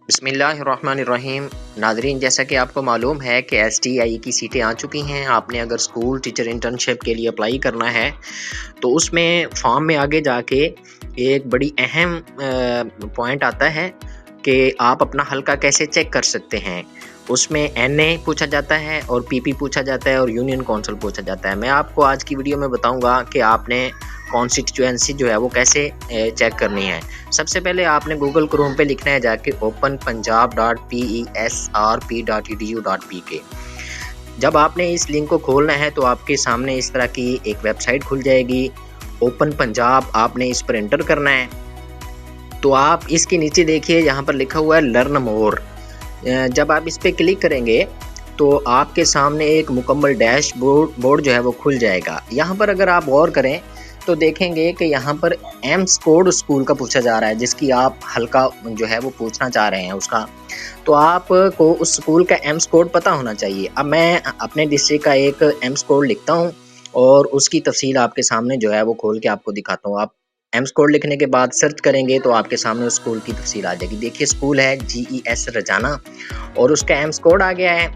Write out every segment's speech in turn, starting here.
बिस्मिल्लाहिर्रहमानिर्रहीम। नाज़रीन, जैसा कि आपको मालूम है कि STI की सीटें आ चुकी हैं। आपने अगर स्कूल टीचर इंटर्नशिप के लिए अप्लाई करना है तो उसमें फॉर्म में आगे जाके एक बड़ी अहम पॉइंट आता है कि आप अपना हल्का कैसे चेक कर सकते हैं। उसमें NA पूछा जाता है और PP पूछा जाता है और यूनियन काउंसिल पूछा जाता है। मैं आपको आज की वीडियो में बताऊंगा कि आपने कॉन्स्टिट्यूएंसी जो है वो कैसे चेक करनी है। सबसे पहले आपने गूगल क्रोम पे लिखना है जाके openpunjab.pesrp.edu.pk। जब आपने इस लिंक को खोलना है तो आपके सामने इस तरह की एक वेबसाइट खुल जाएगी। ओपन पंजाब आपने इस पर एंटर करना है। तो आप इसके नीचे देखिए, यहाँ पर लिखा हुआ है लर्न मोर। जब आप इस पर क्लिक करेंगे तो आपके सामने एक मुकम्मल डैशबोर्ड जो है वो खुल जाएगा। यहाँ पर अगर आप गौर करें तो देखेंगे कि यहाँ पर एम्स कोड स्कूल का पूछा जा रहा है, जिसकी आप हल्का जो है वो पूछना चाह रहे हैं उसका। तो आपको उस स्कूल का एम्स कोड पता होना चाहिए। अब मैं अपने डिस्ट्रिक्ट का एक एम्स कोड लिखता हूँ और उसकी तफसील आपके सामने जो है वो खोल के आपको दिखाता हूँ। आप एम्स कोड लिखने के बाद सर्च करेंगे तो आपके सामने उस स्कूल की तफसील आ जाएगी। देखिए, स्कूल है GES रजाना और उसका एम्स कोड आ गया है।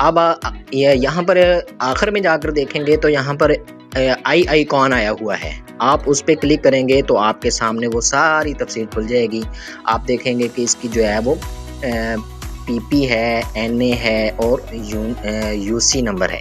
अब यहाँ पर आखिर में जाकर देखेंगे तो यहाँ पर आई आइकॉन आया हुआ है। आप उस पर क्लिक करेंगे तो आपके सामने वो सारी तफसील खुल जाएगी। आप देखेंगे कि इसकी जो है वो PP है, NA है और UC नंबर है।